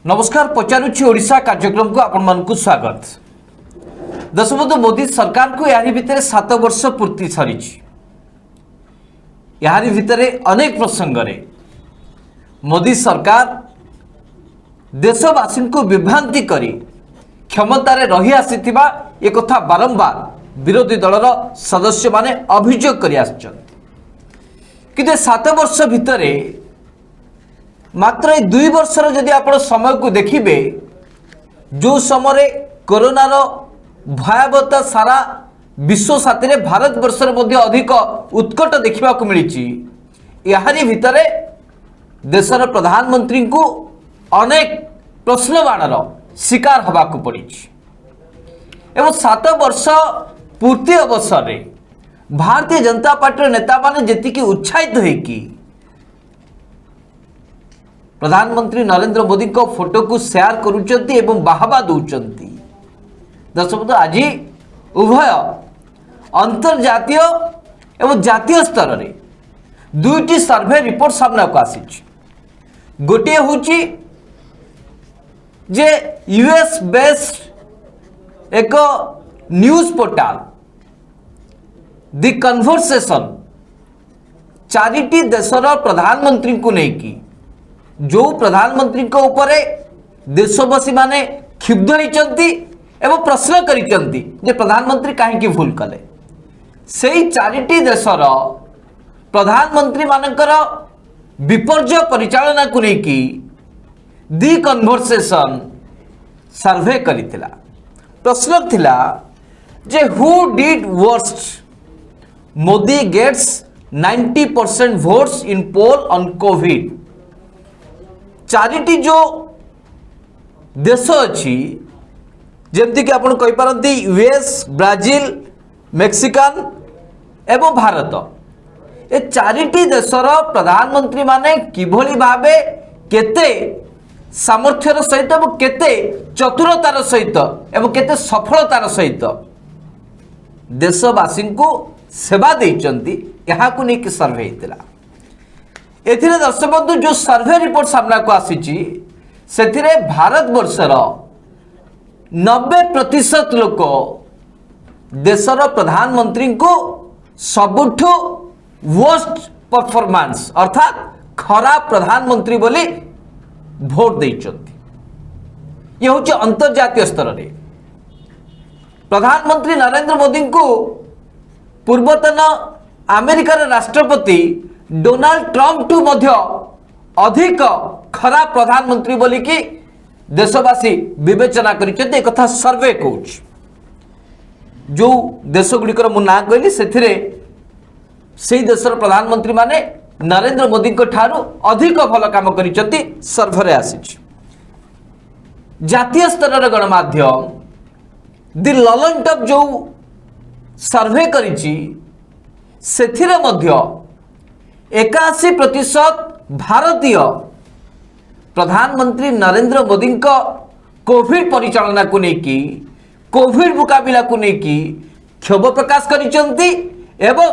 नमस्कार पचारुछि ओडिशा कार्यक्रम को आपण मानकु स्वागत। दशबंधु मोदी सरकार को यारी भितर 7 वर्ष पूर्ति सरीछि। यारी भितर अनेक प्रसंग रे मोदी सरकार देशवासी को विभ्रांति करी क्षमतार रही आसीथिबा एक कथा बारंबार विरोधी दलर सदस्य माने अभियोग करि आछथि। किंतु 7 वर्ष भितर मात्र 2 वर्षर जदि आप समय को देखिए जो समय कोरोनार भयावहता सारा विश्व साथी भारत वर्षर मध्य अधिक उत्कट देखा मिली। यारी भितर देशर प्रधानमंत्री को अनेक प्रश्नबाणर शिकार हवा को पड़ी एवं 7 वर्ष पूर्ति अवसर में भारतीय जनता पार्टी नेता माने जी उत्साहित होइकी प्रधानमंत्री नरेंद्र मोदी को फोटो को शेयर करुचंती एवं बाहबा दौरान। दर्शक आज उभय अंतर्जातीय एवं जातीय स्तर में 2टी सर्वे रिपोर्ट सामना को आसी। गोटे हूँ जे यूएस बेस्ड एक न्यूज पोर्टाल दि कन्वर्सेशन 4टी देशर प्रधानमंत्री को लेकिन जो प्रधानमंत्री को ऊपर देशवासी माने क्षुब्ध होती एवं प्रश्न करिसेंती जे प्रधानमंत्री कहीं भूल कले से 4टी देशर प्रधानमंत्री मानकर विपर्य परिचालना को लेकिन दि कन्वर्सेशन सर्वे करितिला। प्रश्न थिला जे who did worst Modi gets 90% votes in poll on Covid. 4टी जो देश अच्छी जमती कि आपण कहि पारंती यूएस ब्राजिल मेक्सिकान एवं भारत ए 4टी देशर प्रधानमंत्री माने किभली भाबे केते सामर्थ्यर सहित एवं केते चतुरतार सहित एवं केते सफलतार सहित देशवासी को सेवा देइचंती यहा को नै कि सर्वे हेतिला। एथिरे दर्शक बंधु जो सर्वे रिपोर्ट सामना को आसी से भारत वर्षर 90% लोक देशर प्रधानमंत्री को सबुठु वर्स्ट परफॉर्मेंस अर्थात खराब प्रधानमंत्री बोली भोट देइचंती। ये हूँ अंतर्जातीय स्तर में प्रधानमंत्री नरेंद्र मोदी को पूर्वतन अमेरिकार राष्ट्रपति डोनाल्ड ट्रंप टू मध्य अधिक खराब प्रधानमंत्री बोली कि देशवासी विवेचना करिसेंते। एक कथा सर्वे कहूँ जो देश गुड़िकर मु ना कहली से देशर प्रधानमंत्री माने नरेंद्र मोदी को ठारू अधिक भल काम करिसेंती सर्वे आसी। जातीय स्तर गणमाध्यम दि ललन टॉप जो सर्वे करिछि सेथिरे मध्य 81% भारतीय प्रधानमंत्री नरेंद्र मोदी का कोविड परिचालना को लेकिन कोविड मुकाबला को लेकिन क्षोभ प्रकाश करिसेंती एवं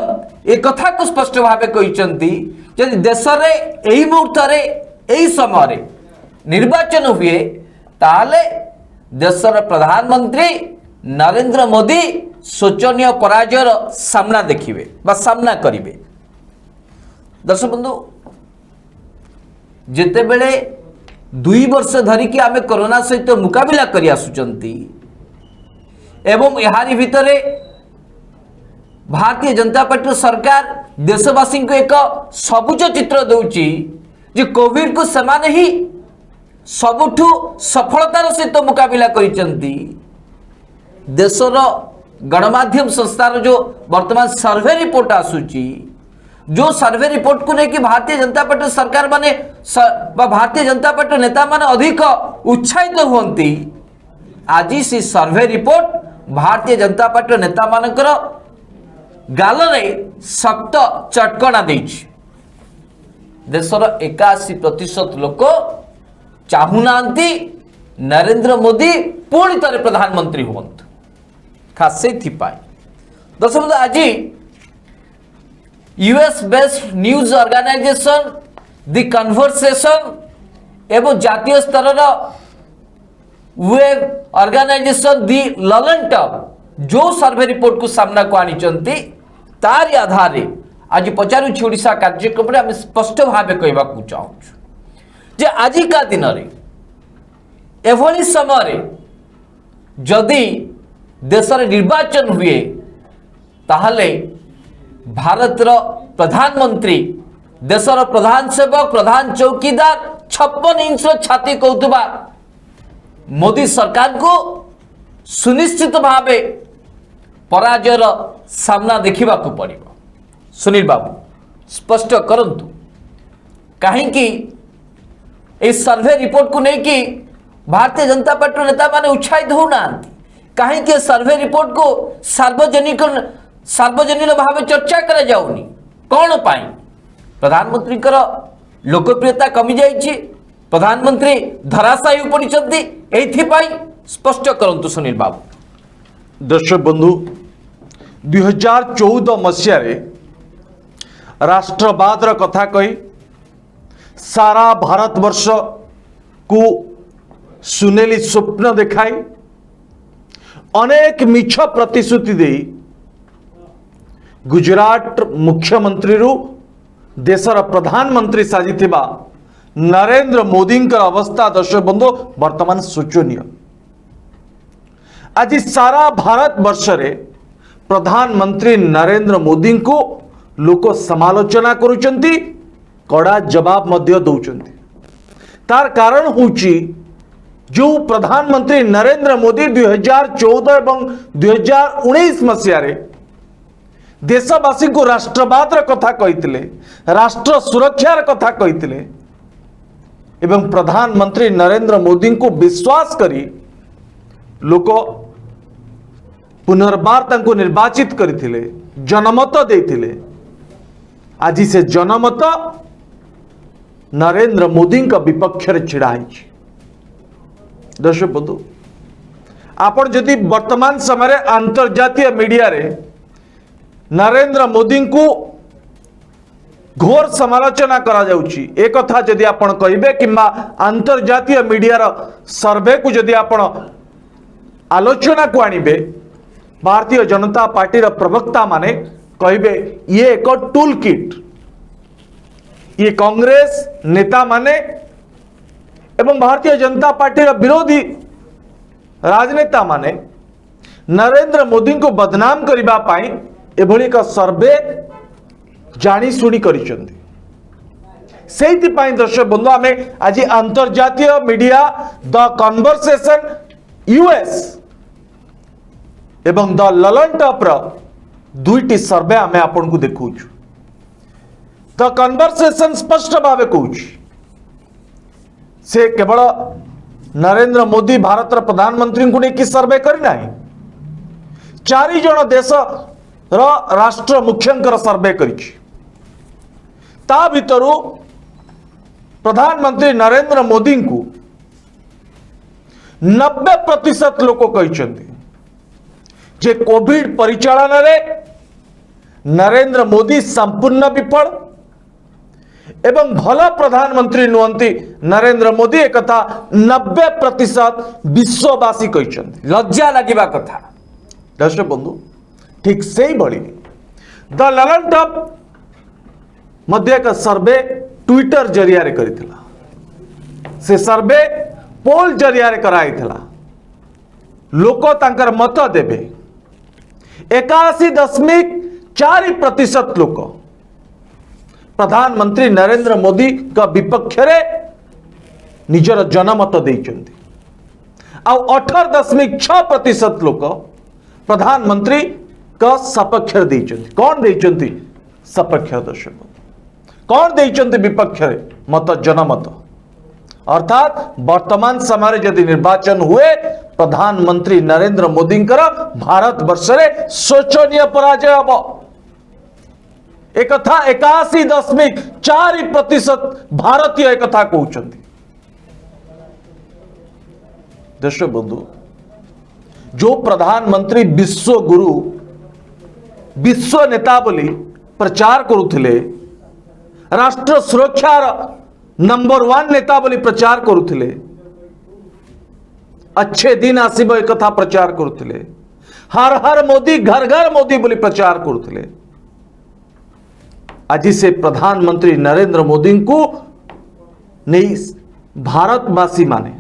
एक कथा को स्पष्ट भाव कहिसेंती यदि देश रे एही मुहूर्त रे एही समय रे निर्वाचन हुए ताले देशर प्रधानमंत्री नरेंद्र मोदी शोचनीय पराजयर सामना देखिए बा सामना करिवे। दर्शक बंधु जिते बेले 2 वर्ष धरिकी आमे कोरोना सहित मुकाबला करि आसुचंती एवं यारी भितरे भारतीय जनता पार्टी सरकार देशवासी को एक सबुज चित्र दौची जे कोविड को समान ही सबुठु सफलतार सहित मुकाबला करिसेंती। देशर गणमाध्यम संस्थार जो वर्तमान सर्वे रिपोर्ट आसुची जो सर्वे रिपोर्ट को लेकिन भारतीय जनता पार्टी सरकार माने भारतीय जनता पार्टी नेता माने अधिक उत्साहित होती। आज सी survey report Bharatiya Janata party नेता मानकर गाल रे सख्त चटकणा देछि। देशर 81% लोक चाहूनांती नरेंद्र मोदी पुणी थे प्रधानमंत्री हूँ खास से दर्शक आज यूएस बेस्ड न्यूज ऑर्गेनाइजेशन दि कन्वर्सेशन एवं जातीय स्तर वेब ऑर्गेनाइजेशन दि ललन टॉप जो सर्वे रिपोर्ट को सामना को आनी तारी आधार आज पचारुछि ओडिशा कार्यक्रम में आम स्पष्ट भाव कहवाक चाहूँ जे आजिका दिन में एभली समय जदि देश निर्वाचन हुए ताहले भारतर प्रधानमंत्री देशर प्रधान सेवक प्रधान चौकीदार 56 इंच छाती कहूबा मोदी सरकार को सुनिश्चित भाव पराजयर सामना देखा पड़ो। सुनील बाबू स्पष्ट करंतु कहीं सर्वे रिपोर्ट को लेकिन भारतीय जनता पार्टी नेता माने उत्साहित होना कहीं सर्वे रिपोर्ट को सार्वजनिक भाव चर्चा करा जाउनी कौन पाई प्रधानमंत्री लोकप्रियता कमी जाइए प्रधानमंत्री धराशायी पड़ती एथपाई स्पष्ट करंतु सुनील बाबू। दर्शक बंधु 2014 मसीह राष्ट्रवादर कथा कही सारा भारतवर्ष को सुनेली स्वप्न देखाई अनेक मिछ प्रतिश्रुति दे गुजरात मुख्यमंत्री रु देशर प्रधानमंत्री साजिथिबा नरेंद्र मोदी अवस्था दर्शक बंधु वर्तमान शोचनीय। आज सारा भारत वर्ष रे प्रधानमंत्री नरेंद्र मोदी को लोक समालोचना करुचंती कड़ा जवाब मध्य दौचंती। तार कारण होची जो प्रधानमंत्री नरेंद्र मोदी 2014 एवं 2019 मसीह देशवासी को राष्ट्रवादर कथा कही राष्ट्र सुरक्षार कथा कही एवं प्रधानमंत्री नरेंद्र मोदी को विश्वास करी लोक पुनर्बार तांको निर्वाचित करथिले जनमत देथिले। आज से जनमत नरेंद्र मोदी का विपक्ष छिड़ा है। दर्शक बंधु आपण जदि वर्तमान समय अंतर्जातीय मीडिया रे नरेंद्र मोदी को घोर समालोचना करा जाउची एक कथा जदि आपण कहिबे किंबा अंतर्जातीय मीडिया रो सर्वे को जदि आपण आलोचना को आनिबे भारतीय जनता पार्टी रो प्रवक्ता माने कहिबे ये एक टूल किट ये कांग्रेस नेता माने एवं भारतीय जनता पार्टी रो विरोधी राजनेता माने नरेंद्र मोदी को बदनाम करिबा पाई एभली एक सर्वे जानी शुणी करिसेंती। सेहिति पाई दर्शक बंधु आमे आज अंतर्जातीय मीडिया द कन्वर्सेशन यूएस एवं द ललन टॉप रो दुईटी सर्वे आमे आपन को देखौछु। द कन्वर्सेशन स्पष्ट भावे कहूछि से केवल नरेंद्र मोदी भारत प्रधानमंत्री को लेकिन सर्वे करना है 4 जन देश राष्ट्र मुख्यंकर सर्वे करिछि। ता भितरु प्रधानमंत्री नरेंद्र मोदी को 90% लोक कहते जे कोविड परिचालन रे नरेंद्र मोदी संपूर्ण विफल एवं भल प्रधानमंत्री नुहंती नरेंद्र मोदी एक कथा 90% विश्ववासी कहते लज्जा लगिबा कथा। दर्शक बंधु ठीक से ही बड़ी द ललन टॉप मध्य एक सर्वे ट्विटर जरिया रे करिथिला से सर्वे पोल जरिया रे कराइथिला लोक तांकर मत देबे 81.4% लोक प्रधानमंत्री नरेंद्र मोदी का विपक्ष रे निजर जनमत देइचंती आ 18.6% लोक प्रधानमंत्री का सपक्ष देइचंती। कौन देइचंती सपक्ष दर्शक कौन देइचंती विपक्ष रे मत जनमत अर्थात वर्तमान समय यदि निर्वाचन हुए प्रधानमंत्री नरेंद्र मोदी भारत वर्ष रे शोचनीय पराजय हम एक 81.4% भारतीय एक कहते। दर्शक बंधु जो प्रधानमंत्री विश्व गुरु विश्व नेता बोली प्रचार करुथिले राष्ट्र सुरक्षार नंबर 1 नेता बोली प्रचार करुथिले, अच्छे दिन आसीबो एक कथा प्रचार करुथिले, हर हर मोदी घर घर मोदी बोली प्रचार करुथिले। आज से प्रधानमंत्री नरेंद्र मोदी को नहीं भारतवासी माने,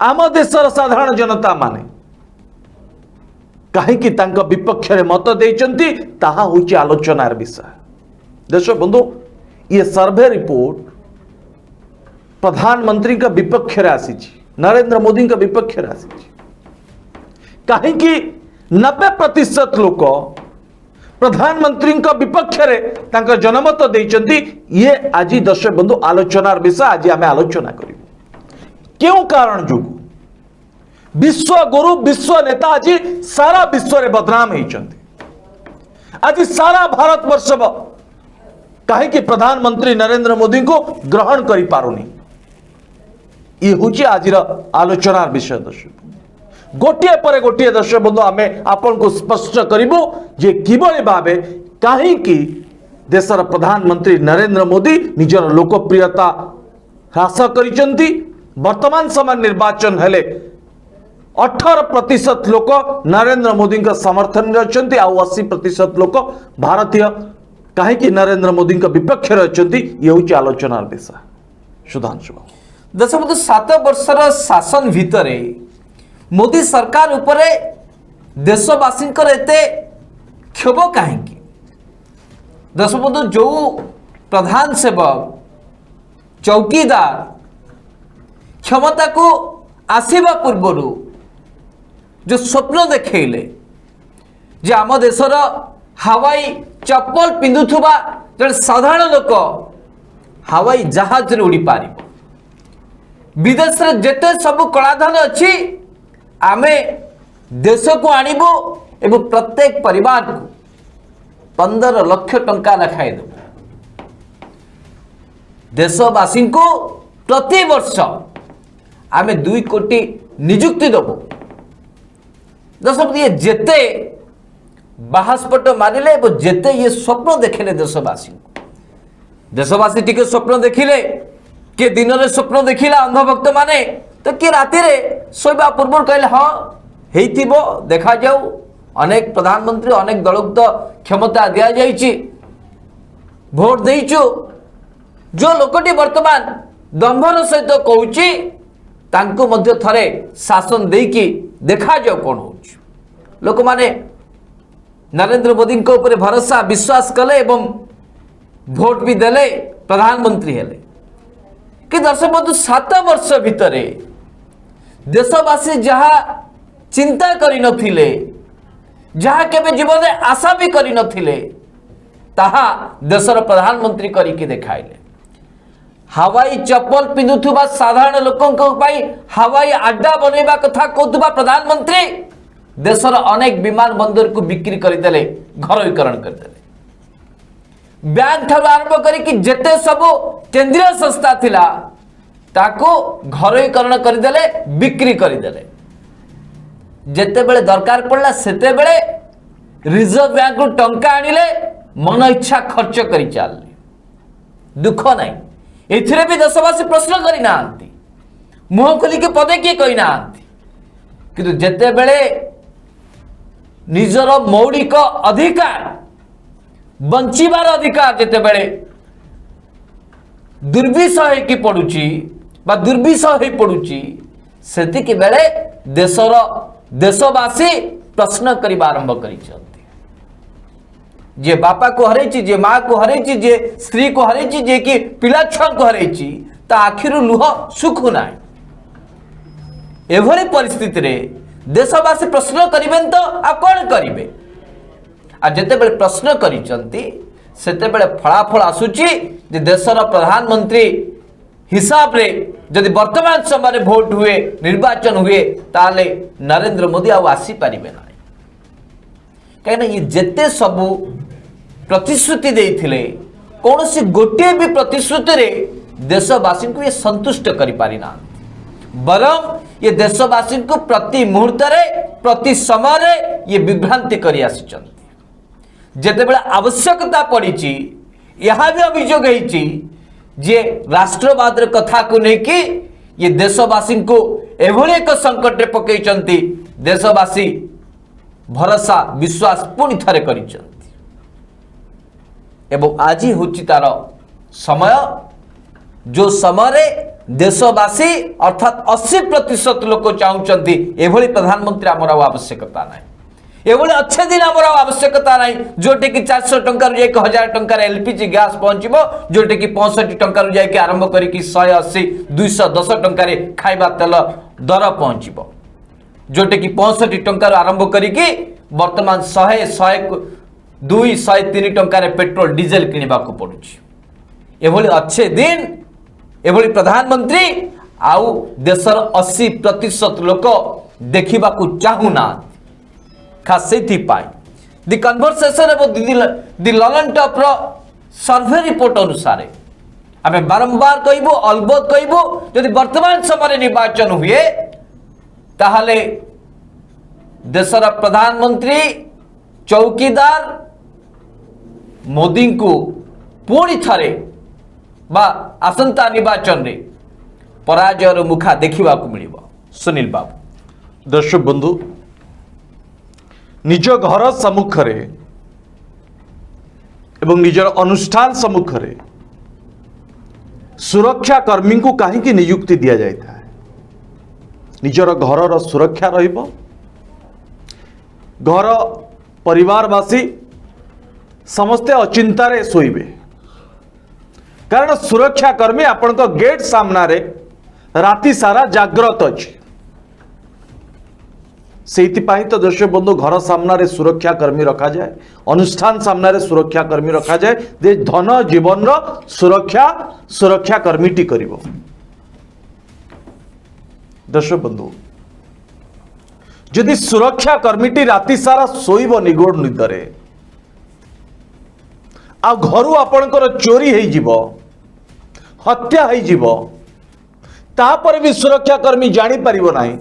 आम देशर साधारण जनता माने कहीं तांका विपक्ष रे मत देइचंती, ताहा होची आलोचनार विषय। दर्शक बंधु, ये सर्वे रिपोर्ट प्रधानमंत्री का विपक्ष रे आसी, नरेंद्र मोदी का विपक्ष रे आसी, कहीं 90% लोक प्रधानमंत्री का विपक्ष रे तांका जनमत देइचंती। ये आज दर्शक बंधु आलोचनार विषय। आज आम आलोचना करिबु क्यों कारण जो विश्व गुरु विश्व नेता आज सारा विश्व रे बदनाम होइचंती। आज सारा भारत वर्ष कहीं प्रधानमंत्री नरेंद्र मोदी को ग्रहण करि पारुनी। ये हूँ आज आलोचनार विषय। दर्शक गोटे पर गोटे दर्शक बंधु आम आपन को स्पष्ट करिबु जे किबळे भाबे कहीं देशर प्रधानमंत्री नरेंद्र मोदी निजर लोकप्रियता ह्रास करिसंती। वर्तमान समय निर्वाचन हेले 18% लोक नरेंद्र मोदी का समर्थन में अच्छी, आ 80% लोक भारतीय कहीं नरेंद्र मोदी का विपक्ष अच्छी। ये हूँ आलोचनार विषय। सुधांशु दर्शक बंधु, 7 वर्षर शासन भितर मोदी सरकार उपरे देशवासी एते क्षोभ कहीं? दर्शक बंधु, जो प्रधान सेवक चौकीदार क्षमता को आसवा पूर्वर जो स्वप्न देखले जे आम देशर हवाई चप्पल पिंधुवा जड़े साधारण लोक हवाई जहाज रे उड़ी पार, विदेश रे जेते सब कलाधन अच्छी आमे देश को आणबू एवं प्रत्येक परिवार को 15 लाख टंका रखाई देव। देशवासी को प्रति वर्ष आमे 2 कोटी निजुक्ति देव। दर्शक, ये जेते बाहास्पट मारिले जेते ये स्वप्न देखले देशवासी को, देशवासी टिके स्वप्न देखिले, किए दिन में स्वप्न देखिला अंधभक्त माने, तो किए राति शोवा पूर्व कहले हाँ हेइथिबो देखा जाऊ। अनेक प्रधानमंत्री अनेक दल को तो क्षमता दिया जाइछि, भोट देइछु। जो लोकटी वर्तमान दंभर सहित कहूछि तांको मध्य थरे शासन देकी देखा जाऊ कौन हो। लोक माने नरेंद्र मोदी को ऊपर भरोसा विश्वास कले एवं भोट भी देले, प्रधानमंत्री हेले। कि दर्शक बंधु, 7 वर्ष भितर देशवासी जहाँ चिंता करि नथिले, जहाँ केबे जीवन में आशा भी करि नथिले, ताहा देशर प्रधानमंत्री करिके देखाइले। हवाई चप्पल पिंधुवा साधारण लोकों हवाई अड्डा बनैबा कथा कहतुबा प्रधानमंत्री देशर अनेक विमान बंदर को बिक्री करदेले, घरोईकरण करदेले। बैंक ठार आरंभ करिक जेते सब केंद्रीय संस्था थिला ताको घरोईकरण करदेले, बिक्री करदेले। जेते बेले दरकार पड़ला सेते बेले रिजर्व बैंक रु टंका आनिले, मन इच्छा खर्च करि चालले। दुख नहीं, एथिरे भी देशवासी प्रश्न करि नांती, मुह खोली के पदे किए कहि नांती। किंतु जेते बेले निजर मौलिक अधिकार बंचिबार अधिकार जेते बेले दुर्विषह की पड़ुची बा दुर्विषह ही पड़ुची, सेतिक बेले देशर देशवासी प्रश्न करबा आरंभ करिसंती। जे बापा को हरैछि, जे माँ को हरैछि, जे स्त्री को हरैछि, जे कि पिला छुआ को हरैछि, ता आखिरु लुह सुखु नाय। एभली परिस्थिति रे देशवासी प्रश्न करिबेन तो आ कोन करिबे? आ जेते बेले प्रश्न करिसंती सेते बेले फलाफल आसुची जे देशर प्रधानमंत्री हिसाब रे जदि वर्तमान समय भोट हुए, निर्वाचन हुए, ताले नरेंद्र मोदी आसी पारिबे ना। कहीं ये जेते सबू प्रतिश्रुति देइथिले, कौनसी गोटे भी प्रतिश्रुति रे देशवासी को ये संतुष्ट करि पारि ना। बरम ये देशवासी को प्रति मुहूर्त रे, प्रति समय रे ये विभ्रांति करि आसिचंती। जेते बेला आवश्यकता पड़ीची, यह भी अभियोग होईची जे राष्ट्रवाद कथा को लेकिन ये देशवासी को एभली एक संकट रे पकईचंती देशवासी भरोसा विश्वास पुणी थरे करिचंती एवं आज होची तार समय जो समय देशवासी अर्थात 80% लोक चाहूंट एभली प्रधानमंत्री आमर आवश्यकता ना एभली अच्छे दिन आमर आवश्यकता ना जोटे कि 400 टंकार 1000 टंकार एलपीजी गैस पहुंचबो जोटे कि 65 टंकार जाके आरंभ करिक 180 210 टंकार खाइबा तेल दर पहुंचबो जोटे कि 65 टंकार आरंभ करिक वर्तमान 100 102 टंकार पेट्रोल डीजेल किनिबा को पड़ुछि एभली अच्छे दिन एभली प्रधानमंत्री आउ देशर 80% लोक देखा चाहूना खास से दि कन्वर्सेशन दि ललन टॉप सर्वे रिपोर्ट अनुसार आम बारंबार कहबू अलबत कहबू यदि वर्तमान समय निर्वाचन हुए ताहले देशर प्रधानमंत्री चौकीदार मोदी को पुणी थरे बा आसंता निर्वाचन रे पराजयर मुखा देखा मिलिबो सुनील बाबू दर्शक बंधु निज घर सम्मुख एवं निजर अनुष्ठान सम्मुख सुरक्षा कर्मी को कहीं नियुक्ति दि जाता है निजर घर सुरक्षा रहिबो घर परिवारवासी समस्ते अचिंतारे शोइबे कारण सुरक्षा कर्मी आपण गेट सामना रे राति सारा जाग्रत अच्छी से तो दर्शक बंधु घर सामने सुरक्षा कर्मी रखा जाए अनुष्ठान सामने सुरक्षा कर्मी रखा जाए दे धन जीवन सुरक्षा कर्मी टी करिवो दर्शक बंधु जदि सुरक्षा कर्मी टी राति सारा सोइबो निगोड़ निदरे आ घरु आपणकर चोरी हो जीवो हत्या हो जीवो तापर भी सुरक्षा कर्मी जानी परिबो नाही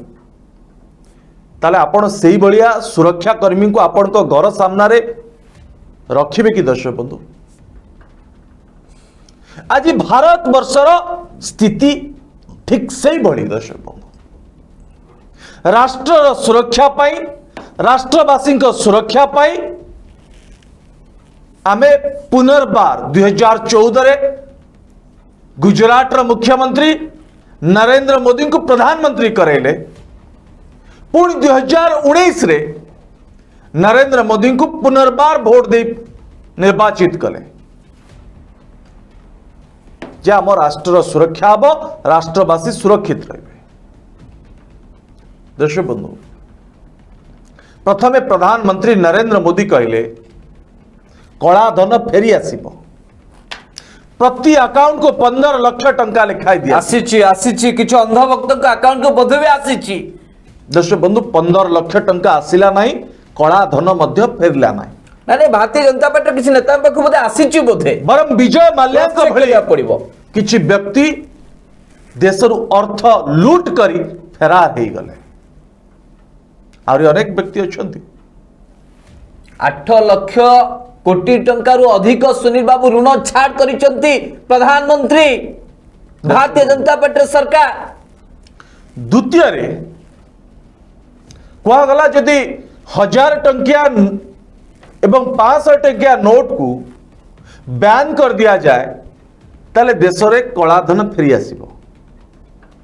ताले आपण सेही बलिया सुरक्षा कर्मी को आपण को घर सामने रखिबे कि दर्शक बंधु आज भारत वर्षर स्थिति ठीक से बड़ी दर्शक बंधु राष्ट्र सुरक्षा पाई राष्ट्रवासी सुरक्षा पाई आमे पुनर्बार 2014 रे गुजरात मुख्यमंत्री नरेंद्र मोदी को प्रधानमंत्री करेले पुणी 2019 रे नरेंद्र मोदी को पुनर्बार भोट दे निर्वाचित कले जे आम राष्ट्र सुरक्षा हम राष्ट्रवासी सुरक्षित रहे दर्शक बंधु प्रथमे प्रधानमंत्री नरेंद्र मोदी कहले कला धन फेरी आसीबो प्रति अकाउंट को 15 लाख टंका लिखाई दिया आसी किछ अंधभक्त को अकाउंट को बोधे भी आसी दर्शक बंधु 15 लाख टंका आसिला नहीं कला धन मध्य फेरला नहीं ना भारतीय जनता पार्टी किसी नेता पाख बोधे आसी बोधे बरम विजय माल्या भलिया पड़ो किछि व्यक्ति देशरु अर्थ लूट करी फेरार हो गले आउरी अनेक व्यक्ति अछंती 8 लाख कोटी टंका रु अधिक सुनील बाबू ऋण छाड़ करिसंती प्रधानमंत्री भारतीय जनता पार्टी सरकार द्वितीय रे कहा गला यदि 1000 टंकिया एवं 500 टंकिया नोट को बैन कर दिया जाए ताले देश रे कलाधन फेरी आसीबो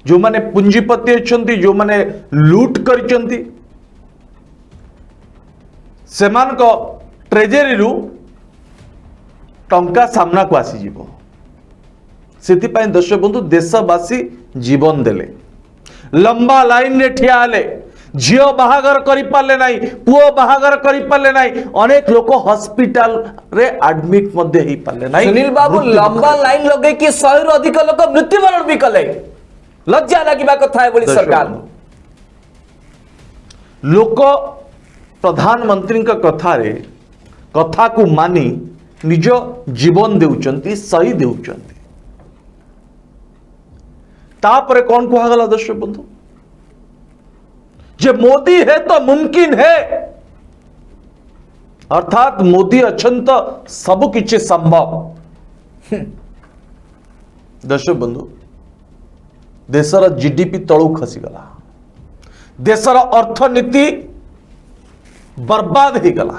जो माने पूंजीपति अछंती जो माने लूट करिसंती सेमान को ट्रेजेरी रु टंका सामना को आसी जीवो सेति पय दर्शक बंधु देशवासी जीवन देले लंबा लाइन रे ठिया आले झियो बाहागर करि पाले नाही पुओ बाहागर करि पाले नाही अनेक लोक हॉस्पिटल रे एडमिट मध्ये ही पाले नाही सुनील बाबू लंबा लाइन लगे कि 100 रु अधिक लोक मृत्युवरण भी कले लज्जा लागिबा कथा है बोली सरकार लोक प्रधानमंत्री का कथा को मानी निज जीवन देउचंती सही देउचंती तापरे कौन कहगला दर्शक बंधु जे मोदी है तो मुमकिन है अर्थात मोदी अछंत सब किछि संभव दर्शक बंधु देशर जीडीपी तलू खसीगला देशर अर्थनीति बर्बाद हो गला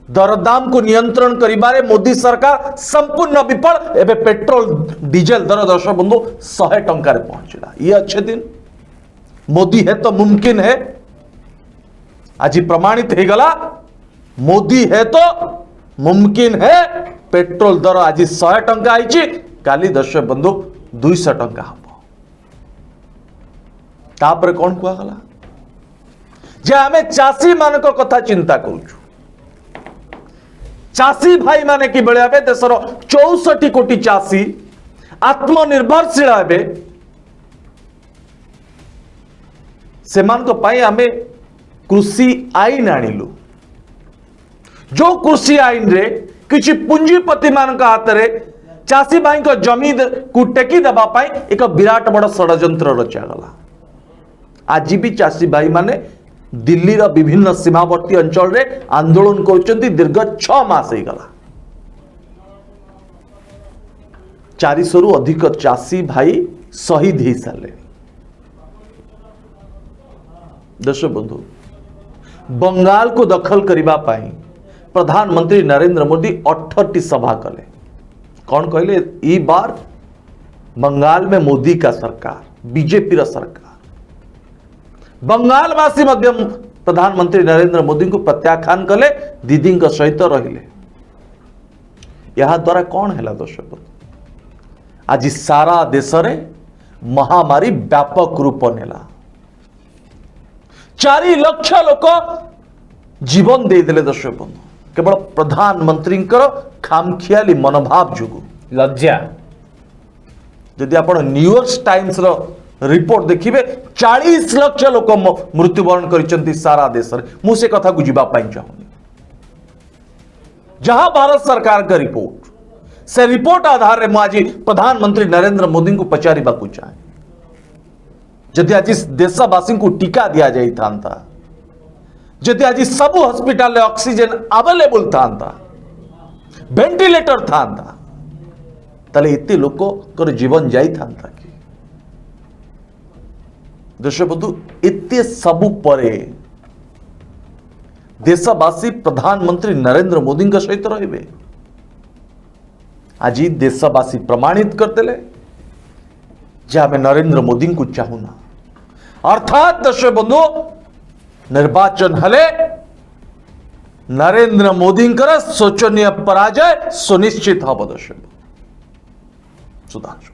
दरदाम को नियंत्रण करिबारे मोदी सरकार संपूर्ण विफल एबे पेट्रोल डीजल दर दर्शक बंधु 100 टंका रे पहुंचला ये अच्छे दिन मोदी है तो मुमकिन है आज प्रमाणित हो गला मोदी है तो मुमकिन है पेट्रोल दर आज 100 टंका आई काली दर्शक बंधु 200 टंका हम तापर कौन कहला जे आमे चाषी मान कथा चिंता करूछु चाषी भाई माने कि बेले हे देशर 64 कोटी चाषी आत्मनिर्भरशील हे सेमान को पाई आमे कृषि आईन आनिलु जो कृषि आईन रे किछि पुंजीपति मान हाथ रे चाषी भाई को जमी को टेकी देबा पाई एक विराट बड़ षड्यंत्र रचागला आज भी चाषी भाई माने दिल्ली रा विभिन्न सीमावर्ती अंचल रे आंदोलन करुचंती दीर्घ 6 मास हो गला 400 रु अधिक चाषी भाई शहीद हो सारे दर्शक बंधु बंगाल को दखल करबा पाई प्रधानमंत्री नरेंद्र मोदी 18टी सभा कले कौन कहले ई बार बंगाल में मोदी का सरकार बीजेपी रा सरकार बंगालवासी मध्य प्रधानमंत्री नरेंद्र मोदी को प्रत्याख्यान कले दीदी सहित रहिले यह द्वारा कौन है दर्शक आज सारा देश रे महामारी व्यापक रूप नेला 4 लाख लोक जीवन देदेले दर्शक बंधु केवल प्रधानमंत्री खामखियाली मनोभाव जुगु लज्जा यदि आप न्यूयॉर्क टाइम्स रो रिपोर्ट देखिए 40 लाख लोक मृत्युवरण कर सारा देश में मुझे कथा को जीवाई चाहूंगी जहां भारत सरकार का रिपोर्ट से रिपोर्ट आधार में आज प्रधानमंत्री नरेंद्र मोदी को पचारिबा को चाहे जदि आज देशवासी को टीका दिया जाता जदि आज सब हॉस्पिटल ऑक्सीजन अवेलेबल था वेंटिलेटर था ताले इतने लोक जीवन जाई था कि दर्शक बंधु इतने सबु परे देशवासी प्रधानमंत्री नरेंद्र मोदी का सहित रहिबे आज देशवासी प्रमाणित करते जे आमे नरेंद्र मोदी को चाहूना अर्थात दर्शक बंधु निर्वाचन हले नरेंद्र मोदी शोचनीय पराजय सुनिश्चित हम दर्शक सुधांशु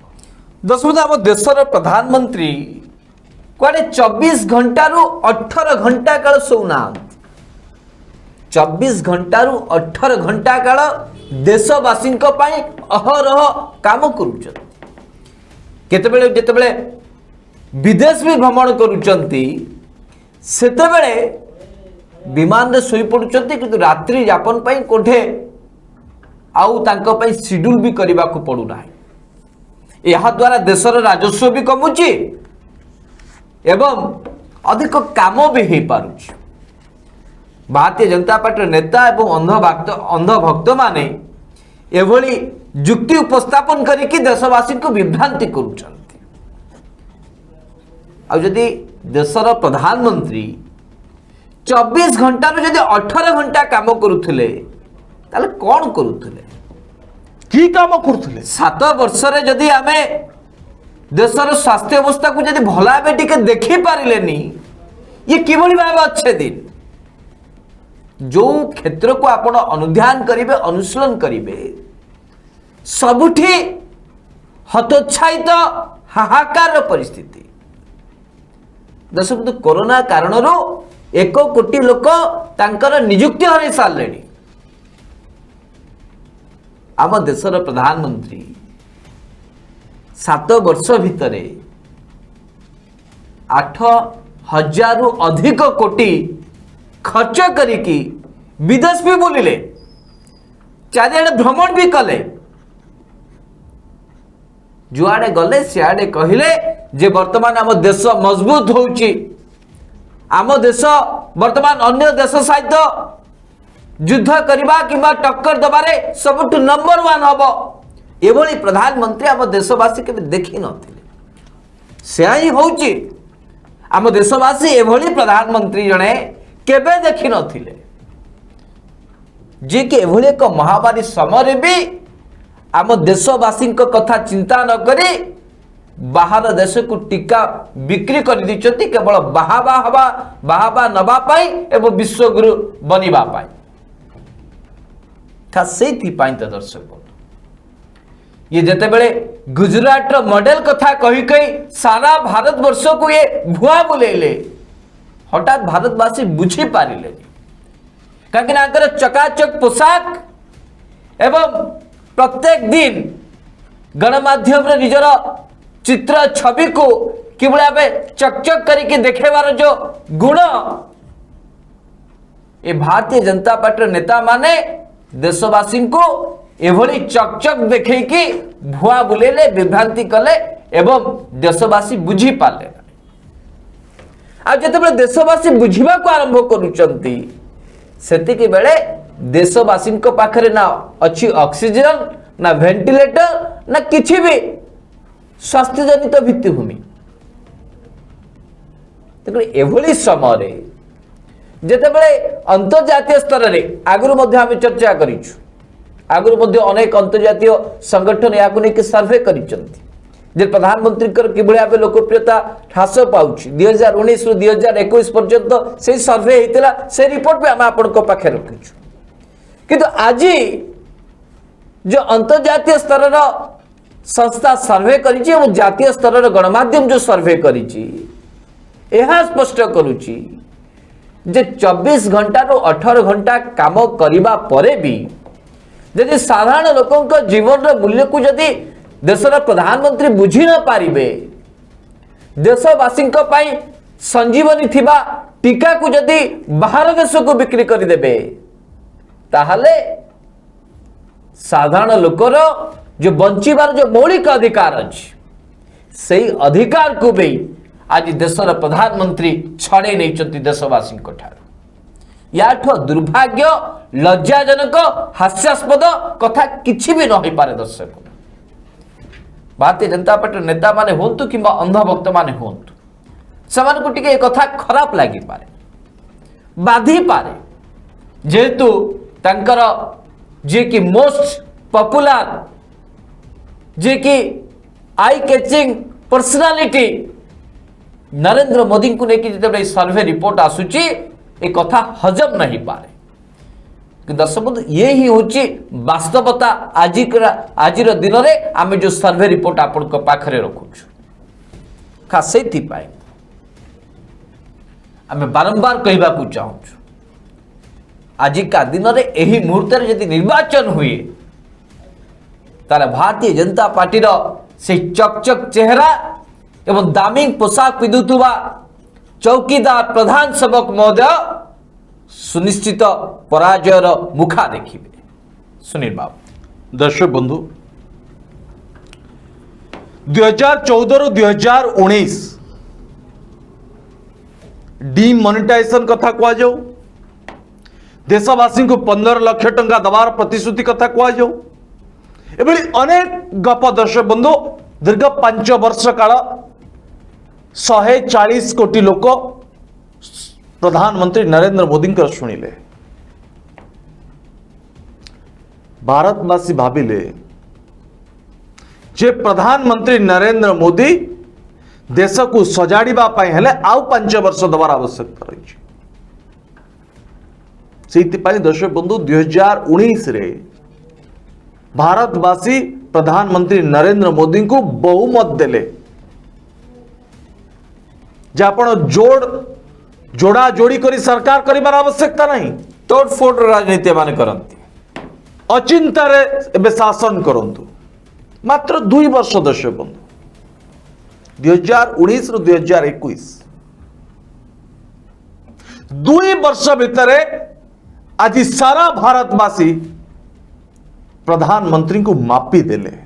दर्शक आम देशर प्रधानमंत्री कुआडे 24 घंटा रु 18 घंटा काल सोना 24 घंटा रु 18 घंटा काल देशवासी अहरह काम करुचंती केतेबेले जेतेबेले विदेश भी भ्रमण करुचंती सेतेबेले विमान रे सोई पडुचंती किंतु रात्रि यापन पई कोठे आउ तांको पई शेड्यूल भी करबा को पडु नाही एहा द्वारा देशर राजस्व भी कमुची एवं अधिक काम भी हो पारुछि भारतीय जनता पार्टी नेता एवं अंध भक्त माने एभली जुक्ति उपस्थापन करिकि देशवासी को विभ्रांति करुछंती आ जदि देशर प्रधानमंत्री 24 घंटा रो जदि 18 घंटा काम करुथिले ताले कोन करुथिले की काम करुथिले 7 वर्ष रे जदि आमे देशर स्वास्थ्य अवस्था को जदि भला बे टिके देखि पारिलेनी ये किभली भाव अच्छे दिन जो क्षेत्र को आपण अनुध्यान करिवे अनुशीलन करिवे सबुठी हतोत्साहित हाहाकार परिस्थिति दर्शक कोरोना कारण 1 कोटी लोक तांकर नियुक्ति हरै सारे आम देशर प्रधानमंत्री 7 वर्ष भितर 8,000 रु अधिक कोटी खर्च करिकी विदेश भी बुलिले चारिआडे भ्रमण भी कले जुआडे गले सियाडे कहिले जे वर्तमान आम देश मजबूत होउची आम देश वर्तमान अन्य देश सहित युद्ध करबा किंबा टक्कर दबारे सबुठ नंबर 1 हबो एभली प्रधानमंत्री आम देशवासी केबे देखि नथिले से ही होउची आम देशवासी एभली प्रधानमंत्री जणे केबे देखि नथिले जे कि एभली एक महामारी समय भी आम देशवासी कथा चिंता न करी बाहर देश को टीका बिक्री कर दी केवल बाहाबा नबा पाई एवं विश्वगुरु बनिबा पाई खास से तो दर्शक ये जिते बड़े गुजरात मॉडल कथा कही कही सारा भारत वर्ष को ये भुआ बुलेले हठात भारतवासी बुझी पारिले कहीं चकाचक पोशाक एवं प्रत्येक दिन गणमाध्यम निजर चित्र छवि को किभली भावे चकचक करके देखेबार जो गुण ये भारतीय जनता पार्टी नेता माने देशवासी को एभली चकचक देखे कि भुआ बुलेले विभ्रांति कले एवं देशवासी बुझी पाले आ जते देशवासी बुझीबा को आरंभ करूचंती सेतिके बेले देशवासी को पाखरे ना अच्छी ऑक्सीजन ना वेंटिलेटर ना किछि भी स्वास्थ्य जनित भित्तिभूमि एभली समय जितेबले अंतर्जातीय स्तर में आगुरी आम चर्चा करूँ आगुरी अनेक अंतर्जातीय संगठन या सर्वे कर प्रधानमंत्री कि भाव लोकप्रियता ह्रास पाँच 2019 रु 2021 पर्यंत से सर्वे होता से रिपोर्ट भी आम आपण पाखे रखीचु किंतु आज जो अंतर्जातीय स्तर संस्था सर्वे करिछि और जातीय स्तर गणमाध्यम जो सर्वे करिछि यह स्पष्ट करुछि जे 24 घंटा रो 18 घंटा काम करिबा परे भी यदि साधारण लोकों जीवन रो मूल्य को यदि देशर प्रधानमंत्री बुझी न पारिबे देशवासी संजीवनी थिबा टीका को यदि बाहर देश को बिक्री कर देबे ताहले साधारण लोकर जो बंचीबार जो मौलिक अधिकार अच्छी से अधिकार को भी आज देशर प्रधानमंत्री छड़े नहीं देशवासी याठ दुर्भाग्य लज्जाजनक हास्यास्पद कथा किछि भी न पारे दर्शक भारतीय जनता पार्टी नेता माने होंतु कि अंधभक्त माने होंतु समान को टिके कथा खराब लगी पारे बाधी पारे जेहेतु तांकर जे कि मोस्ट पॉपुलर जे कि eye catching personality Narendra Modi को लेकिन जिते सर्वे रिपोर्ट आसूची ए कथा हजम नहीं पारे कि दर्शक बंधु ये ही होची वास्तवता आज दिन में आम जो सर्वे रिपोर्ट आपण पाखरे रखुछु खास से आम बारंबार कहवा चाहूँ आजिका दिन में यही मुहूर्त यदि निर्वाचन हुए तार भारतीय जनता पार्टी से चकचक चेहरा एवं दामी पोशाक पिंधुवा चौकीदार प्रधान सेवक महोदय सुनिश्चित पराजयर मुखा देखिए सुनील बाबू दर्शक बंधु 2014 रु 2019 डिमोनेटाइजेशन कथा कह जाऊ देशवासी को 15 लाख टंका दबार प्रतिश्रुति कथा कह जाऊ एभली अनेक गप दर्शक बंधु दीर्घ 5 वर्ष काल 140 कोटी लोक प्रधानमंत्री नरेंद्र मोदी शुणिले भारतवासी भाविले जे प्रधानमंत्री नरेंद्र मोदी देश को सजाड़ा आउ 5 वर्ष दबार आवश्यकता रही दर्शक बंधु 2019 रे भारतवासी प्रधानमंत्री नरेंद्र मोदी को बहुमत देले आपण जोड़ा जोड़ी करी सरकार करिबार आवश्यकता नहीं तोड़फोड़ राजनीति मान करती अचिंता रे एबे शासन करंतु मात्र 2 वर्ष दर्शक बंधु 2019 रु 2021 2 वर्ष भितर आज सारा भारतवासी प्रधानमंत्री को मापी देले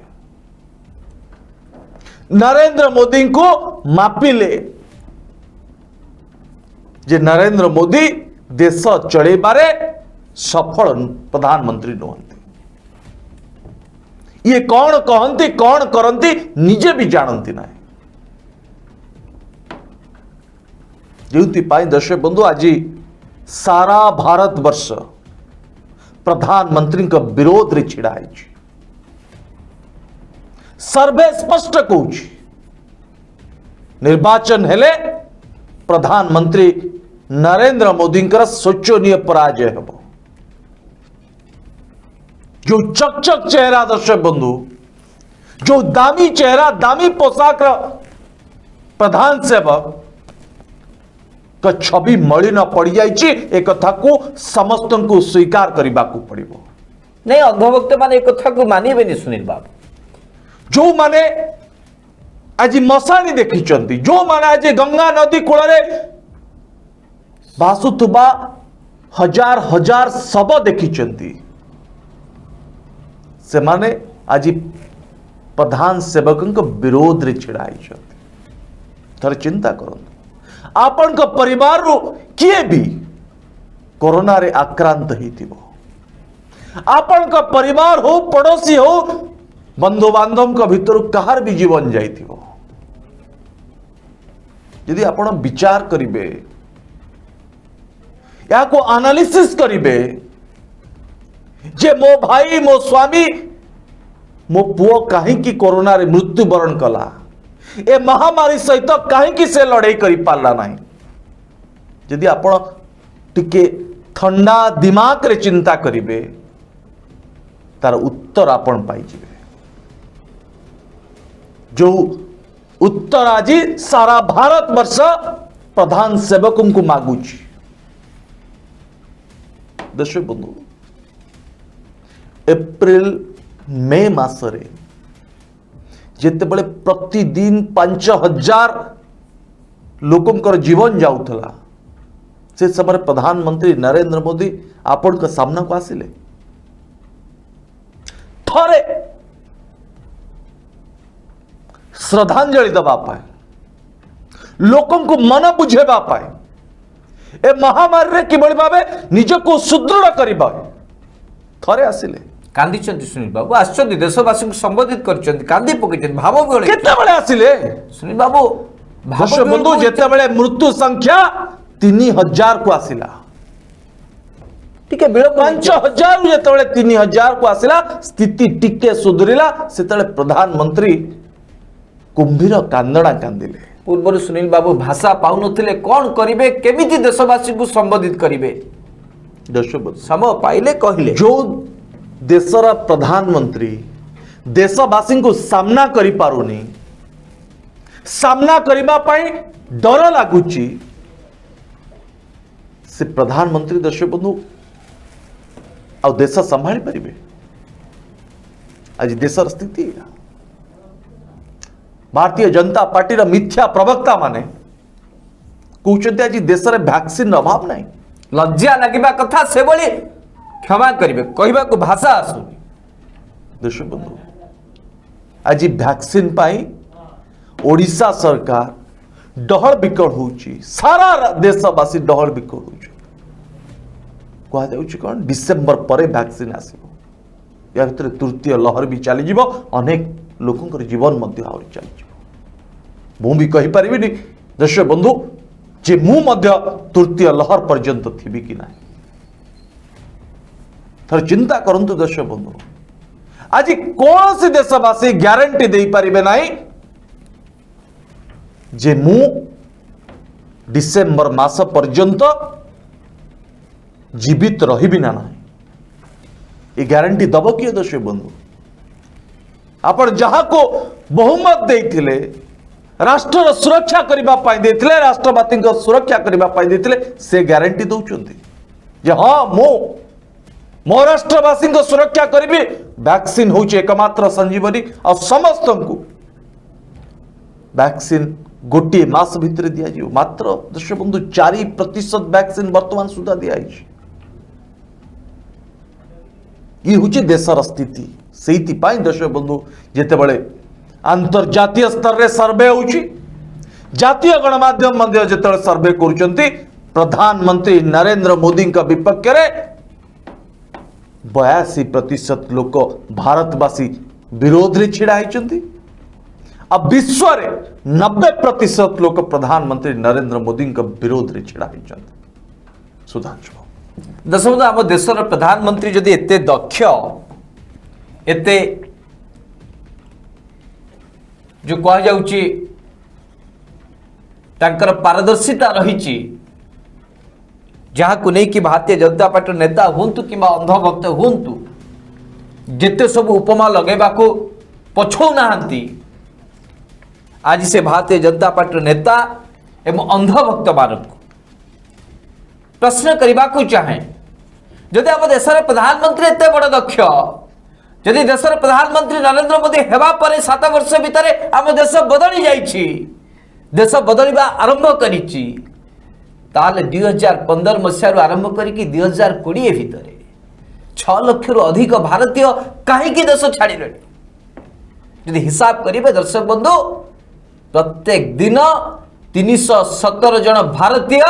नरेंद्र मोदी को मापिले जे नरेंद्र मोदी देश चलेबारे सफल प्रधानमंत्री नुहंती ये कौन कहती कौन करती निजे भी जानती ना। जो दर्शक बंधु आज सारा भारत वर्ष प्रधानमंत्री का विरोध रे छिड़ा है। सर्वे स्पष्ट कहूँ निर्वाचन हेले प्रधानमंत्री नरेंद्र मोदी शोचनीय पराजय हम। जो चकचक चेहरा दर्शक बंधु, जो दामी चेहरा दामी पोशाक प्रधान सेवक का छवि मलिन पड़ जाइए, एक कथा को समस्त को स्वीकार करने को पड़ो। नहीं अंधभक्त मान एक कथा को मानिबेनी सुनील बाबू। जो माने आज मशाणी देखी, जो माने आज गंगा नदी कूल भासुवा हजार हजार शव देखी, से माने आज प्रधान सेवक विरोध रे छिड़ाई। थोड़े चिंता करूँ आपण का परिवार किए भी कोरोना रे आक्रांत ही, आपण का परिवार हो पड़ोसी हो बंधु बांधव का भीतर कहार भी जीवन जाई। यदि आपण विचार करिवे या को एनालिसिस करिवे जे मो भाई मो स्वामी मो पुओ कहीं कोरोना रे मृत्युवरण कला, ए महामारी सहित कहीं से लड़ाई करी पारला नहीं। यदि आपण टिके ठंडा दिमाग रे चिंता करिवे तार उत्तर आपण पाई जिवे। जो उत्तर आज सारा भारत वर्ष प्रधान सेवक को मागुची। दर्शक बंधु एप्रिल मे मासरे जितेबले प्रतिदिन 5000 लोकंकर जीवन जाउथला, से समय प्रधानमंत्री नरेंद्र मोदी आपण का सामना को आसिले। थरे श्रद्धांजलि दबा पाए, लोकों को मन बुझेबा पाए, ए महामारी रे किबळी भाबे निजको सुदृढ़ करिबा थरे आसिले। कांदी सुनील बाबू आश्चर्य देशवासी को संबोधित कर कांदी पकड़ भाव केते आसिले सुनील बाबू दर्शक बंधु जेते मृत्यु संख्या 3000 को आसिला, टिके विलंब 5000 जेते 3000 को आसिला, स्थिति टिके सुधरिला सेते प्रधानमंत्री कुंभीर कांदणा कांदिले। पूर्व सुनील बाबू भाषा पाउनथिले कौन करिवे, केमिति देशवासी को संबोधित करिवे। दर्शक बंधु समय पाइले कहले जो देशर प्रधानमंत्री देशवासी को सामना करि पारुनी, सामना करिबा पाई डर लागुची, से प्रधानमंत्री दर्शक बंधु आ देश संभाली परिबे। आज देशर स्थिति भारतीय जनता पार्टी रा मिथ्या प्रवक्ता माने कहते आज देश में वैक्सीन अभाव नहीं। लज्जा लगिबा कथा से बोली क्षमा करिवे कहबा को भाषा आसुनी। दर्शक बंधु आज वैक्सीन पाई ओडिशा सरकार डहल बिकल होउची, सारा देशवासी डहल बिकल होउची। कहा जाउची कोन डिसेंबर परे वैक्सीन आसीबो, या भीतर तृतीय लहर भी चली जीवो, अनेक लोकंकर जीवन मध्य आउरी चली जीवो। मु भी कहि परिबिनी दर्शक बंधु जे मु मध्य तृतीय लहर पर्यंत थिबी कि नाही। थर चिंता करंतु दर्शक बंधु आज कौन सी देशवासी ग्यारंटी दे पारिबे नाही जे मु डिसेंबर मास पर्यंत जीवित रहिबी ना नाही। ये ग्यारंटी दब किए दर्शक बंधु? आपण जहा को बहुमत देथिले, राष्ट्र सुरक्षा करबा पाई देथिले, राष्ट्रवादी को सुरक्षा करबा पाई देथिले, से ग्यारंटी दउचंती जे हां मो राष्ट्रवासी को सुरक्षा करिबी। वैक्सीन होउचे एकमात्र संजीवनी और समस्त को वैक्सीन गोटे मास भितर दिया जियो। मात्र दर्शक बंधु 4% वैक्सीन वर्तमान सुधा दिया ये हूँ देशर स्थिति। से दर्शक बंधु जितेबले अंतर्जातीय स्तर में सर्वे होउची, जातीय गणमाध्यम मध्य जिते सर्वे करुचंती प्रधानमंत्री नरेंद्र मोदी का विपक्ष रे 82% लोक भारतवासी विरोध रे छिड़ा होइचंती। अब विश्व रे 90% लोक प्रधानमंत्री नरेंद्र मोदी का विरोध रे छिड़ा होइचंती। सुधांशु दशमलव आम देशर प्रधानमंत्री जदि एते दक्ष एते जो कह जाउची तांकर पारदर्शिता रही जहां नहीं कि भारतीय जनता पार्टी नेता हुंतु कि अंधभक्त हुंतु जिते सब उपमा लगेबा को पछौ नाहंती आज से भारतीय जनता पार्टी नेता एवं अंधभक्त मानक प्रश्न करने को चाहे जदि आम देशर प्रधानमंत्री एत बड़ दक्ष जदि देशर प्रधानमंत्री नरेंद्र मोदी हेबा परे 7 वर्ष भितर आम देश बदली जाइछि देश बदलवा आरंभ करिछि ताले 2015 मसीह आरंभ करिकि 2020 भितर 6 लाख रु अधिक भारतीय कहीं देश छाड़िले यदि हिसाब करेंगे दर्शक बंधु प्रत्येक दिन 317 जन भारतीय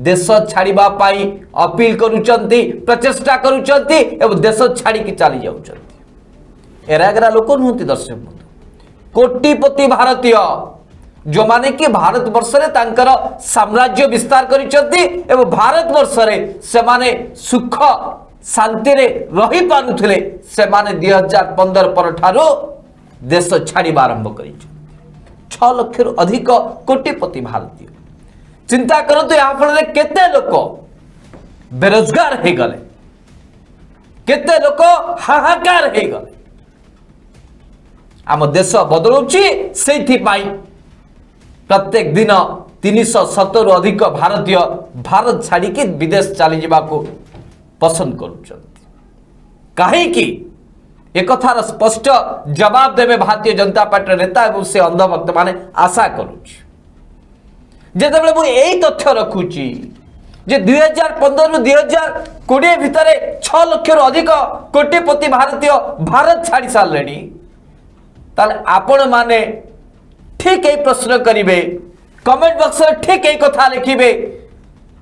देश छाड़िबा पाई अपील करुचंती प्रचेष्टा करुचंती एवं देश छाड़ी चली जाउचंती एरागरा लोक नुहंती दर्शक बंधु कोटिपति भारतीय जो माने कि भारत वर्ष रे तांकर साम्राज्य विस्तार करिचंती एवं भारत वर्ष रे से माने सुख शांति रे रही पानुथिले से माने 2015 पर ठारो देश छाड़ी आरंभ करिछ 6 लाख रु अधिक कोटिपति भारतीय चिंता करतु या फल रे केते लोक बेरोजगार हे गले केते लोक हाहाकार हे गले आम देश बदलुची सेथि पाई प्रत्येक दिन 317 अधिक भारतीय भारत छाड़ी के विदेश चली जावाको पसंद करुचंती कहीं एक कथार स्पष्ट जवाब देवे भारतीय जनता पार्टी नेता और से अंधभक्त माने आशा करुची जेतेबेले मु एई तथ्य रखुची जे 2015 रु 2020 भितर 6 लाख रु अधिक कोटिपति भारतीय भारत छाड़ी सारलेनी ताले आपण माने ठीक यही प्रश्न करेंगे कमेंट बॉक्स में ठीक यही कथा लिखिबे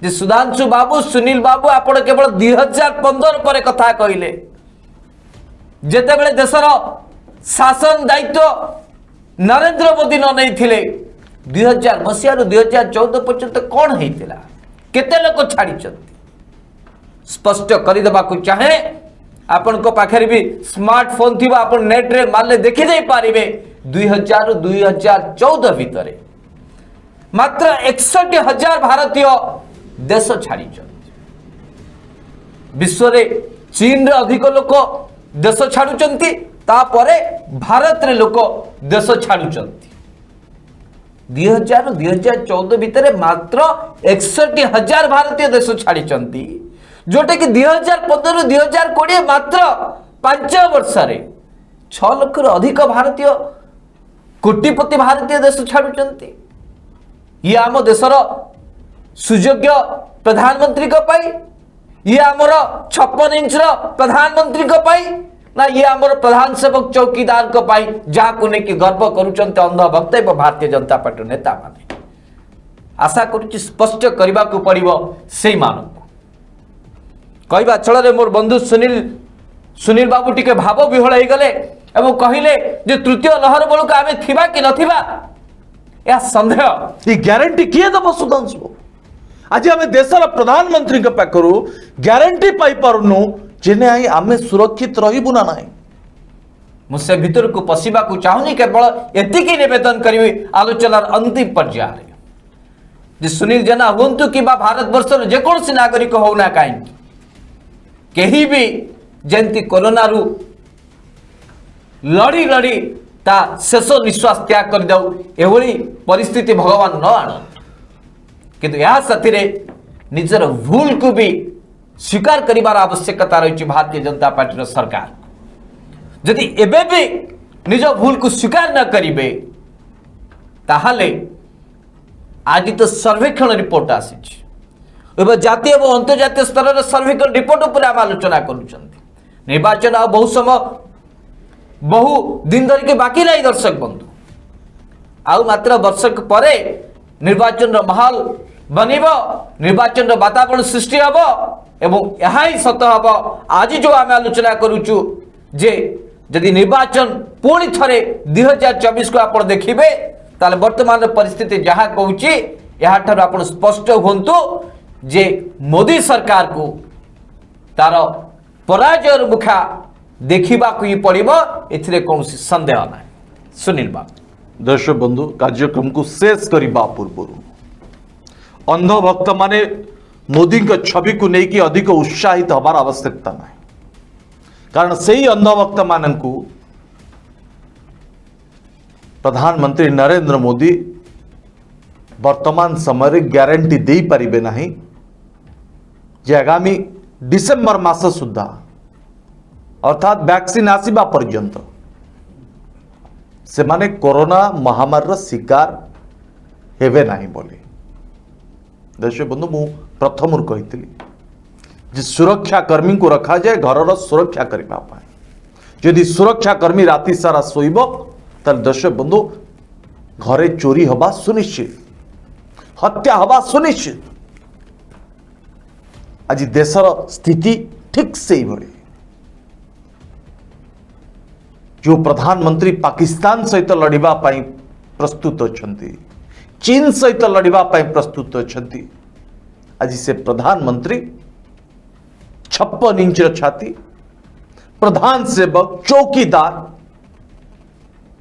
जे सुधांशु बाबू सुनील बाबू आपण केवल 2015 पर कथा कहले जेतेबेले देशर शासन दायित्व नरेंद्र मोदी न नहीं थिले 2000 मसीह रु 2014 पर्यंत कौन होता केते लोक छाड़ी स्पष्ट करदेवा को चाहे आपण को पाखरे भी स्मार्टफोन थी आपण नेट रे मारले देखि दे पारिबे 2000 रु 2014 भितर मात्र 61,000 भारतीय देश छाड़ी विश्व रे चीन रे अधिक लोक देश छाड़ुचंती तापरे भारत रे लोक देश छाड़ुचंती 2000 रु 2014 भितर मात्र 61,000 भारतीय देश छाड़िचंती जोटे कि 2015 रु 2020 मात्र 5 वर्ष रे 6 लाख रु अधिक भारतीय कोटिपति भारतीय देश छाड़ुचंती ये आम देशर सुयोग्य प्रधानमंत्री को पाई ये आमर 56 इंच प्रधानमंत्री को पाई ना ये आमर प्रधान सेवक चौकीदार को पाई जहाँ को लेकिन गर्व करुचंत अंधभक्त एवं भारतीय जनता पार्टी नेता माने आशा करुच्ची स्पष्ट करने को पड़ो से मानक कहवा छल मोर बंधु सुनील बाबू टिके भाव विहल हो गले एवं कहले जे तृतीय लहर बेलू आम थिबा कि नथिबा या संदेह ये ग्यारंटी किए दब सुधांशु आज आम देशर प्रधानमंत्री पाखु ग्यारंटी पाई पारुनु जेने आई आमे सुरक्षित रहिबु ना नाही मुझे भीतर को पशिबा को चाहूनी केवल एतिकी निवेदन करी आलोचनार अंतिम पर्याय जे सुनील जेना हुंतु कि भारत वर्षर जेकोसी नागरिक होना कहीं कहीं भी जंती कोरोना रु लड़ी लड़ी ता शेष निश्वास त्याग कर दऊ एभली परिस्थिति भगवान न आण किंतु यह साथी निजर भूल को भी स्वीकार करिवार आवश्यकता रही भारतीय जनता पार्टी सरकार जदि एबे भी निज भूल को स्वीकार न करिवे ताहले आज तो सर्वेक्षण रिपोर्ट आसी जातीय और अंतर्जातीय स्तर में सर्वेक्षण रिपोर्ट उपर आम आलोचना करुचंती निर्वाचन आ बहु समय बहु दिन धरिक बाकी नहीं दर्शक बंधु आउ मात्र वर्षक परे निर्वाचन माहौल बनिब निर्वाचन वातावरण सृष्टि हम एवं यह ही सत हम आज जो आम आलोचना करुचु जे जदि निर्वाचन पुणी थे 2024 को आप देखिए ताले वर्तमान परिस्थिति जहाँ कहूँ यहाँ आप स्पष्ट हूँ जे मोदी सरकार को तार पराजय मुखा देखा ही पड़ो ए कौन संदेह ना। सुनील बाबू दर्शक बंधु कार्यक्रम को शेष करने पूर्व अंध भक्त माने मोदी छवि को लेकिन अधिक उत्साहित हबार आवश्यकता ना कारण से ही अंध भक्त मान प्रधानमंत्री नरेंद्र मोदी वर्तमान समय ग्यारंटी दे पारिबे नहीं जे आगामी डिसेंबर मास सुधा अर्थात वैक्सीन आसीबा पर्यंत से माने कोरोना महामारी शिकार हेबे नहीं बोली। दर्शक बंधु मु प्रथम कही जे सुरक्षा कर्मी को रखा जाए घर सुरक्षा करने जदि सुरक्षा कर्मी राति सारा शोब ताल दर्शक बंधु घरे चोरी हवा सुनिश्चित हत्या हवा सुनिश्चित। आज देशर स्थिति ठीक से ही भली जो प्रधानमंत्री पाकिस्तान सहित लड़िबा पाई प्रस्तुत अछंती चीन सहित लड़िबा पाई प्रस्तुत अछंती आज से प्रधानमंत्री 56 इंच छाती प्रधान सेवक चौकीदार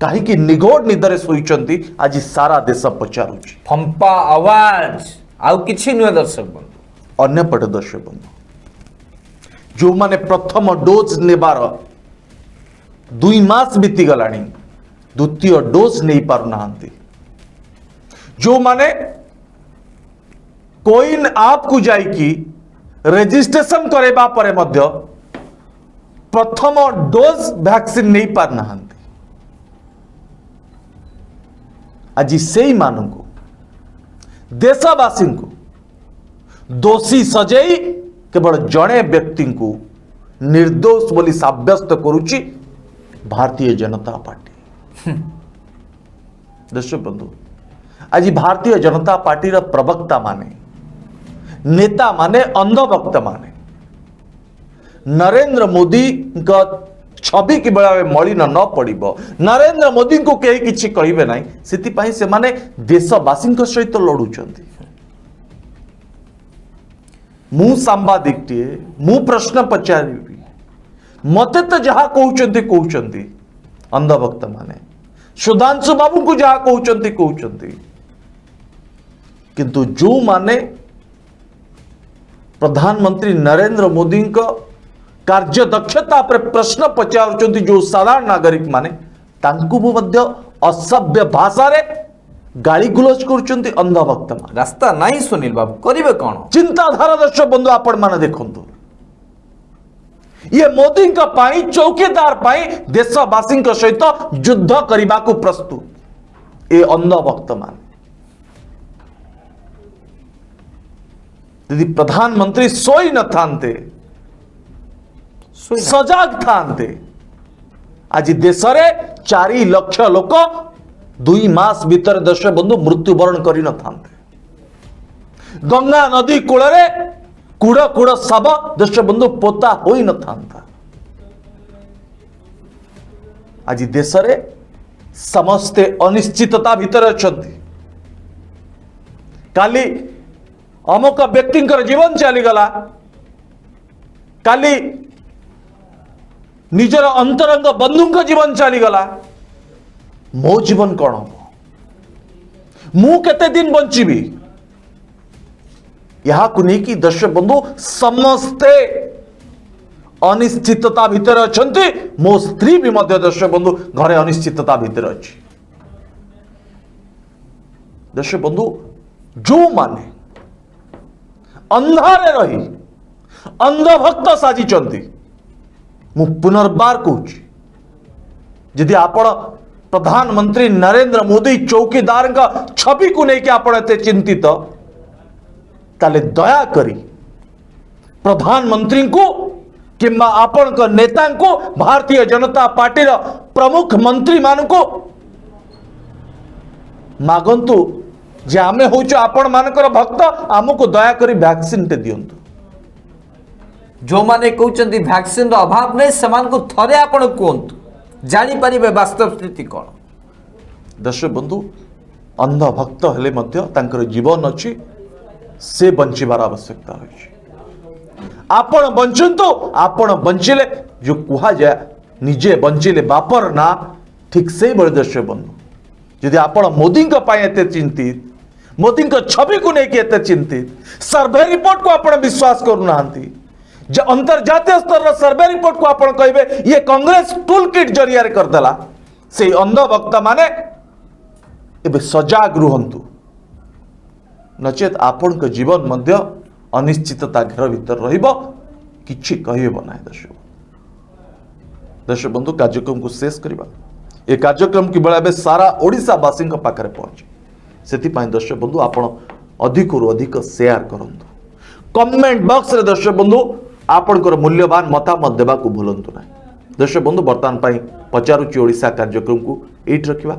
कहीं निगोड़ निदरे शोइचंती आज सारा देश पचारुची फंपा आवाज आउ किछि नुहे दर्शक बंधु अन्यपटे दर्शक बंधु जो माने प्रथम डोज नेबार 2 मास बीती गलानी द्वितीय डोज नहीं पार नांती जो माने कोइन आप को जाई कि रेजिस्ट्रेशन करेबा परे मध्य प्रथम डोज वैक्सीन नहीं पार नांती आज से ही मानू को देशवासी को दोषी सजेई केवल जड़े व्यक्ति को निर्दोष बोली साब्यस्त करुची भारतीय जनता पार्टी। दर्शक बंधु आज भारतीय जनता पार्टी प्रवक्ता माने नेता माने अंधभक्त माने नरेंद्र मोदी का छवि कि बेला मलिन न पड़ो नरेंद्र मोदी को कहीं किसी कहे ना से माने देशवासी सहित लड़ुंट मु सांबादिक टे मु प्रश्न पचारि मते तो जहाँ कहते अंधभक्त माने सुधांशु बाबू को जहाँ कहते किंतु जो माने प्रधानमंत्री नरेंद्र मोदी का कार्य दक्षता पर प्रश्न पचार जो साधारण नागरिक माने तांकु मध्य असभ्य भाषा रे गाली गुलज कर अंधभक्त मान रास्ता नहीं सुनील बाबू करिवे कौन चिंताधारा दर्शक बंधु आपण माने देखंतु ये मोदी का पाई चौकीदार पाई देशवासी सहित युद्ध करने को प्रस्तुत ये अंधभक्त मान यदि प्रधानमंत्री सोई न थांते सजाग थांते आज देश में 4 लाख लोक 2 मास भीतर देश बंधु मृत्युवरण कर न थांते गंगा नदी कूल कूड़ कूड़ शव देश बंधु पोता हो न था आज देश में समस्ते अनिश्चितता भीतर अच्छा काली अमुक व्यक्ति जीवन चलीगला काली निजर अंतरंग बंधु जीवन चलीगला मो जीवन कौन हम मु केते दिन बंचीबी यहाँ को लेकिन दर्शक बंधु समस्ते अनिश्चितता भीतर अच्छा मो स्त्री भी मध्य दर्शक बंधु घरे अनिश्चितता भीतर अच्छी दर्शक बंधु जो माने अंधारे रही अंधभक्त साजिचंती मु पुनर्बार कहूँ यदि आपण प्रधानमंत्री नरेंद्र मोदी चौकीदार का छवि को लेकिन आपण एते चिंतित ताले दया करी प्रधानमंत्री को किंबा आपण को नेता को भारतीय जनता पार्टी प्रमुख मंत्री मान को मागंतु जे आमे होचो आपण मानकर भक्त आमको दया करी वैक्सीन टे दियंतु जो माने कहउचंती वैक्सीन रो अभाव नै समान को थरे आपण कोंतु ଜାଣିପାରିବେ ବାସ୍ତବ ସ୍ଥିତି କ'ଣ। दर्शक बंधु अंध भक्त हेले मध्य तांकर जीवन अच्छी से बंचिबार आवश्यकता होइछि। आपण बंचंतु आपण बंचिले जो कुहा जाए निजे बंचिले बापर ना ठीक से बड़े। दर्शक बंधु यदि आपण मोदी एते चिंतित मोदी छवि को लेकिन एते चिंतित सर्वे रिपोर्ट को आपण विश्वास करूना जो अंतर्जातीय स्तर सर्वे रिपोर्ट को आपण कहे ये कांग्रेस टूल किट जरिया करदेला से अंध भक्त माने एबे सजाग रुहंतु नचेत आपण के जीवन मध्य अनिश्चितता घेर भीतर रहिबो किछि कहिबो नाही। दर्शक बंधु कार्यक्रम को शेष करबा ए कार्यक्रम की बेला सारा ओडिशा वासी पाखरे पहुंचे सेति दर्शक बंधु आपण अधिक रु अधिक शेयर करंतु कमेंट बॉक्स रे दर्शक बंधु आपणकर मूल्यवान मतामत देबा को भूलंतु नाही। दर्शक बंधु वर्तमान पई पचारुची ओडिशा कार्यक्रम को एट रखिबा।